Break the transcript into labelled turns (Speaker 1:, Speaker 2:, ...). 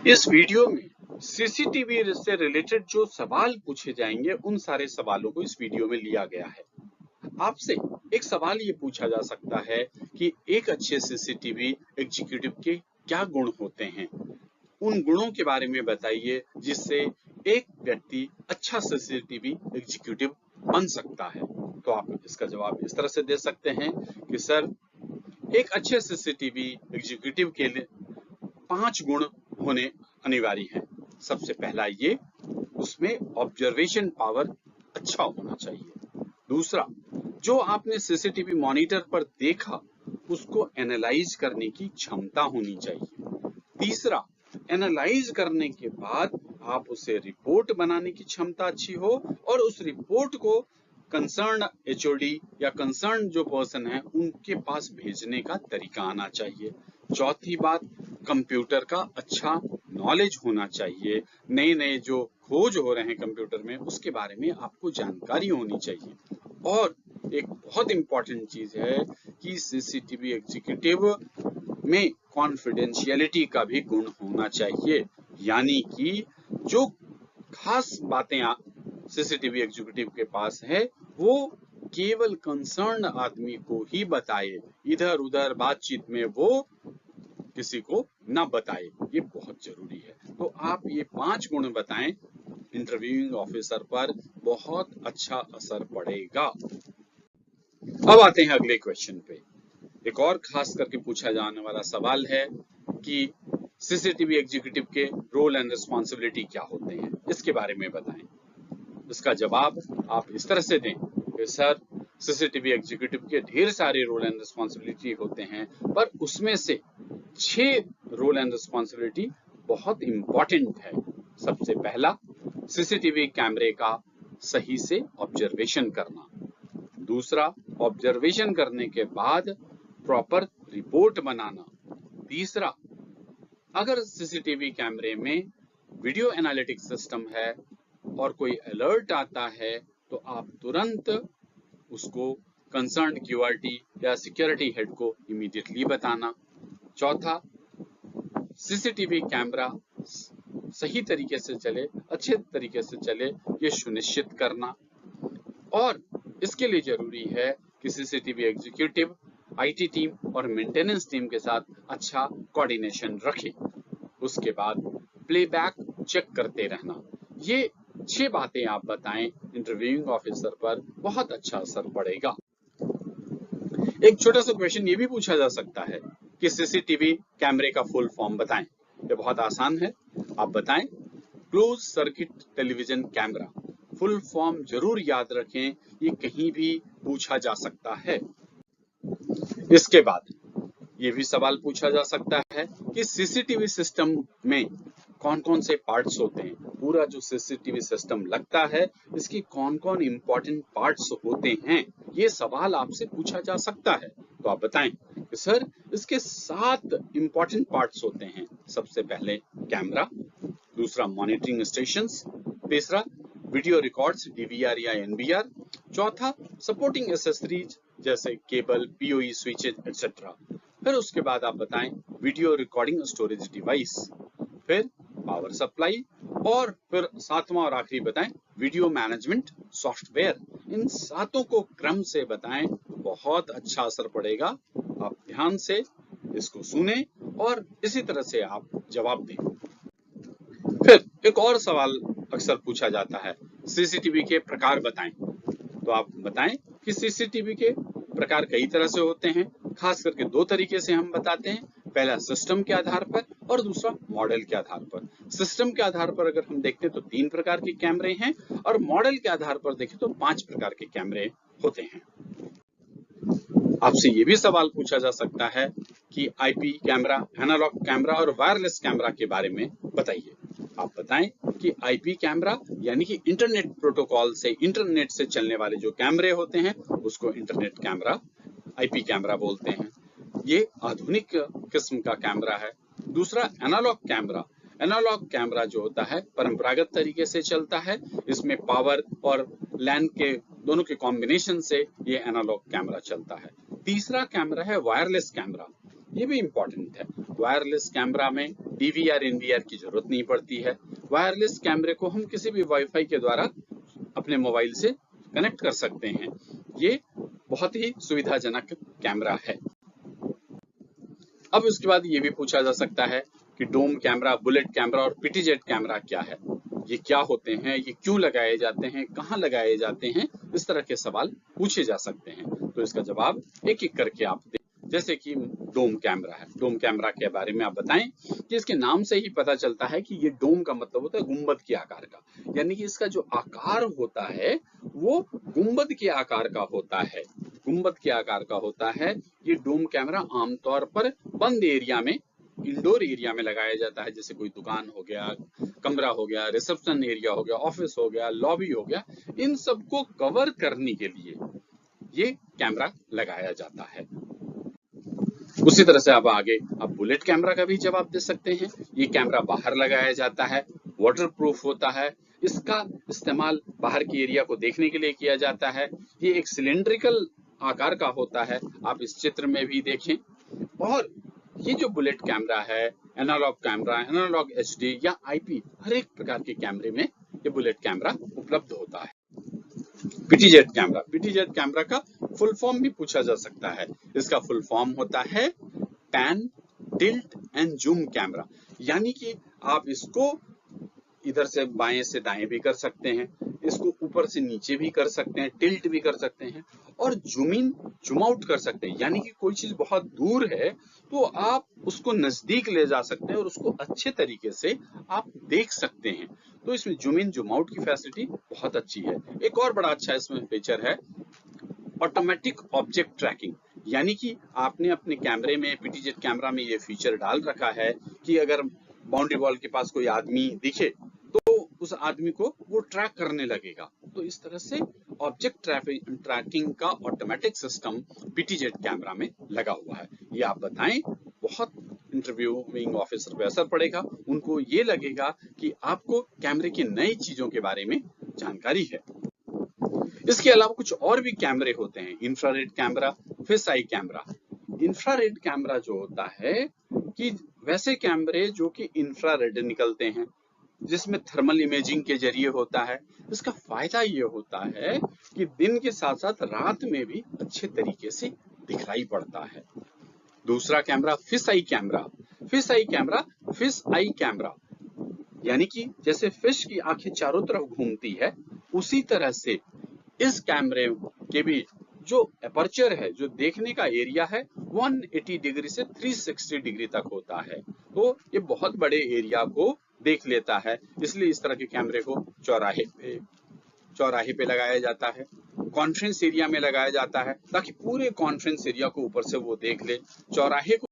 Speaker 1: इस वीडियो में सीसीटीवी से रिलेटेड जो सवाल पूछे जाएंगे उन सारे सवालों को इस वीडियो में लिया गया है। आपसे एक सवाल ये पूछा जा सकता है कि एक अच्छे सीसीटीवी एग्जीक्यूटिव के क्या गुण होते हैं, उन गुणों के बारे में बताइए जिससे एक व्यक्ति अच्छा सीसीटीवी एग्जीक्यूटिव बन सकता है। तो आप इसका जवाब इस तरह से दे सकते हैं कि सर, एक अच्छे सीसीटीवी एग्जीक्यूटिव के लिए 5 गुण होने अनिवार्य हैं। सबसे पहला ये, उसमें ऑब्जर्वेशन पावर अच्छा होना चाहिए। दूसरा, जो आपने सीसीटीवी मॉनिटर पर देखा उसको एनालाइज करने की क्षमता होनी चाहिए। तीसरा, एनालाइज करने के बाद आप उसे रिपोर्ट बनाने की क्षमता अच्छी हो और उस रिपोर्ट को कंसर्न एचओडी या कंसर्न जो पर्सन है उनके पास भेजने का तरीका आना चाहिए। चौथी बात, कंप्यूटर का अच्छा नॉलेज होना चाहिए। नए नए जो खोज हो रहे हैं कंप्यूटर में उसके बारे में आपको जानकारी होनी चाहिए। और एक बहुत इंपॉर्टेंट चीज है कि सीसीटीवी एग्जीक्यूटिव में कॉन्फिडेंशियलिटी का भी गुण होना चाहिए, यानी कि जो खास बातें सीसीटीवी एग्जीक्यूटिव के पास है वो केवल कंसर्न आदमी को ही बताए, इधर उधर बातचीत में वो किसी को ना बताए। ये बहुत जरूरी है। तो आप ये 5 गुण बताएं, इंटरव्यूइंग ऑफिसर पर बहुत अच्छा असर पड़ेगा। अब आते हैं अगले क्वेश्चन पे। एक और खास करके पूछा जाने वाला सवाल है कि सीसीटीवी एग्जीक्यूटिव के रोल एंड रिस्पॉन्सिबिलिटी क्या होते हैं, इसके बारे में बताएं। इसका जवाब आप इस तरह से दें कि सर, सीसीटीवी एग्जीक्यूटिव के ढेर सारे रोल एंड रिस्पॉन्सिबिलिटी होते हैं, पर उसमें से 6 रोल एंड रिस्पॉन्सिबिलिटी बहुत इंपॉर्टेंट है। सबसे पहला, सीसीटीवी कैमरे का सही से ऑब्जर्वेशन करना। दूसरा, ऑब्जर्वेशन करने के बाद प्रॉपर रिपोर्ट बनाना। तीसरा, अगर सीसीटीवी कैमरे में वीडियो एनालिटिक्स सिस्टम है और कोई अलर्ट आता है तो आप तुरंत उसको कंसर्न क्यूआरटी या सिक्योरिटी हेड को इमीडिएटली बताना। चौथा, सीसीटीवी कैमरा सही तरीके से चले, अच्छे तरीके से चले, ये सुनिश्चित करना। और इसके लिए जरूरी है कि सीसीटीवी एग्जीक्यूटिव आईटी टीम और मेंटेनेंस टीम के साथ अच्छा कोऑर्डिनेशन रखे। उसके बाद प्लेबैक चेक करते रहना। ये 6 बातें आप बताएं, इंटरव्यूइंग ऑफिसर पर बहुत अच्छा असर पड़ेगा। एक छोटा सा क्वेश्चन ये भी पूछा जा सकता है कि सीसीटीवी कैमरे का फुल फॉर्म बताएं। ये बहुत आसान है, आप बताएं। Close circuit television camera. Full form जरूर याद रखें, ये कहीं भी पूछा जा सकता है। इसके बाद ये भी सवाल पूछा जा सकता है कि सीसीटीवी सिस्टम में कौन कौन से पार्ट्स होते हैं। पूरा जो सीसीटीवी सिस्टम लगता है इसकी कौन कौन इंपॉर्टेंट पार्ट्स होते हैं, ये सवाल आपसे पूछा जा सकता है। तो आप बताएं कि सर, इसके 7 इंपॉर्टेंट पार्ट्स होते हैं। सबसे पहले कैमरा, दूसरा मॉनिटरिंग स्टेशंस, तीसरा वीडियो रिकॉर्ड्स डीवीआर या एनवीआर, चौथा सपोर्टिंग एसेसरीज जैसे केबल, पीओई स्विचेज एक्सेट्रा। फिर उसके बाद आप बताएं वीडियो रिकॉर्डिंग स्टोरेज डिवाइस, फिर पावर सप्लाई, और फिर 7वां और आखिरी बताएं वीडियो मैनेजमेंट सॉफ्टवेयर। इन 7 को क्रम से बताएं, बहुत अच्छा असर पड़ेगा। आप ध्यान से इसको सुने और इसी तरह से आप जवाब दें। फिर एक और सवाल अक्सर पूछा जाता है, सीसीटीवी के प्रकार बताएं। तो आप बताएं कि सीसीटीवी के प्रकार कई तरह से होते हैं। खास करके 2 तरीके से हम बताते हैं, पहला सिस्टम के आधार पर और दूसरा मॉडल के आधार पर। सिस्टम के आधार पर अगर हम देखते तो 3 प्रकार के कैमरे हैं और मॉडल के आधार पर देखें तो 5 प्रकार के कैमरे होते हैं। आपसे ये भी सवाल पूछा जा सकता है कि आईपी कैमरा, एनालॉग कैमरा और वायरलेस कैमरा के बारे में बताइए। आप बताएं कि आईपी कैमरा यानी कि इंटरनेट प्रोटोकॉल से, इंटरनेट से चलने वाले जो कैमरे होते हैं उसको इंटरनेट कैमरा, आईपी कैमरा बोलते हैं। ये आधुनिक किस्म का कैमरा है। दूसरा एनालॉग कैमरा। एनालॉग कैमरा जो होता है परंपरागत तरीके से चलता है, इसमें पावर और लैंड के दोनों के कॉम्बिनेशन से ये एनालॉग कैमरा चलता है। तीसरा कैमरा है वायरलेस कैमरा। ये भी इंपॉर्टेंट है। वायरलेस कैमरा में DVR NVR की जरूरत नहीं पड़ती है। वायरलेस कैमरे को हम किसी भी वाईफाई के द्वारा अपने मोबाइल से कनेक्ट कर सकते हैं। ये बहुत ही सुविधाजनक कैमरा है। अब उसके बाद ये भी पूछा जा सकता है कि डोम कैमरा, बुलेट कैमरा और पिटीजेट कैमरा क्या है, ये क्या होते हैं, ये क्यों लगाए जाते हैं, कहाँ लगाए जाते हैं, इस तरह के सवाल पूछे जा सकते हैं। तो इसका जवाब एक एक करके आप दें। जैसे कि डोम कैमरा है, डोम कैमरा के बारे में आप बताएं कि इसके नाम से ही पता चलता है कि ये डोम का मतलब होता है गुंबद के आकार का, यानी कि इसका जो आकार होता है वो गुंबद के आकार का होता है, गुंबद के आकार का होता है। ये डोम कैमरा आमतौर पर बंद एरिया में, इंडोर एरिया में लगाया जाता है, जैसे कोई दुकान हो गया, कमरा हो गया, रिसेप्शन एरिया हो गया, ऑफिस हो गया, लॉबी हो गया, इन सबको कवर करने के लिए ये कैमरा लगाया जाता है। उसी तरह से अब आगे आप बुलेट कैमरा का भी जवाब दे सकते हैं। ये कैमरा बाहर लगाया जाता है, वाटरप्रूफ होता है, इसका इस्तेमाल बाहर की एरिया को देखने के लिए किया जाता है। ये एक सिलेंड्रिकल आकार का होता है, आप इस चित्र में भी देखें। और ये जो बुलेट कैमरा है, एनालॉग कैमरा, एनालॉग HD या IP, हर एक प्रकार के कैमरे में ये बुलेट कैमरा उपलब्ध होता है। पिटीजेट कैमरा, पिटीजेट कैमरा का फुल फॉर्म भी पूछा जा सकता है। इसका फुल फॉर्म होता है pan, tilt and zoom camera, यानी कि आप इसको इधर से बाएं से दाएं भी कर सकते हैं, इसको ऊपर से नीचे भी कर सकते हैं, टिल्ट भी कर सकते हैं और जूम इन जूम आउट कर सकते हैं, यानी कि कोई चीज बहुत दूर है तो आप उसको नजदीक ले जा सकते हैं और उसको अच्छे तरीके से आप देख सकते हैं। तो इसमें जूम इन जूम आउट की फैसिलिटी बहुत अच्छी है। एक और बड़ा अच्छा इसमें फीचर है ऑटोमेटिक ऑब्जेक्ट ट्रैकिंग, यानी कि आपने अपने कैमरे में, पिटीजेट कैमरा में ये फीचर डाल रखा है कि अगर बाउंड्री वॉल के पास कोई आदमी दिखे तो उस आदमी को वो ट्रैक करने लगेगा। तो इस तरह से ऑब्जेक्ट ट्रैकिंग का ऑटोमेटिक सिस्टम पिटीजेट कैमरा में लगा हुआ है। ये आप बताएं, बहुत इंटरव्यूइंग ऑफिसर पे असर पड़ेगा, उनको ये लगेगा कि आपको कैमरे की नई चीजों के बारे में जानकारी है। इसके अलावा कुछ और भी कैमरे होते हैं, इंफ्रारेड कैमरा, फिश आई कैमरा। इंफ्रारेड कैमरा जो होता है कि वैसे कैमरे जो कि इंफ्रारेड निकलते हैं, जिसमें थर्मल इमेजिंग के जरिए होता है। इसका फायदा ये होता है कि दिन के साथ साथ रात में भी अच्छे तरीके से दिखलाई पड़ता है। दूसरा कैमरा फिश आई कैमरा। फिश आई कैमरा, फिश आई कैमरा यानी कि जैसे फिश की आंखें चारों तरफ घूमती है, उसी तरह से इस कैमरे के भी जो अपर्चर है, जो देखने का एरिया है, 180 डिग्री से 360 डिग्री तक होता है। तो ये बहुत बड़े एरिया को देख लेता है, इसलिए इस तरह के कैमरे को चौराहे पे लगाया जाता है, कॉन्फ्रेंस एरिया में लगाया जाता है, ताकि पूरे कॉन्फ्रेंस एरिया को ऊपर से वो देख ले। चौराहे को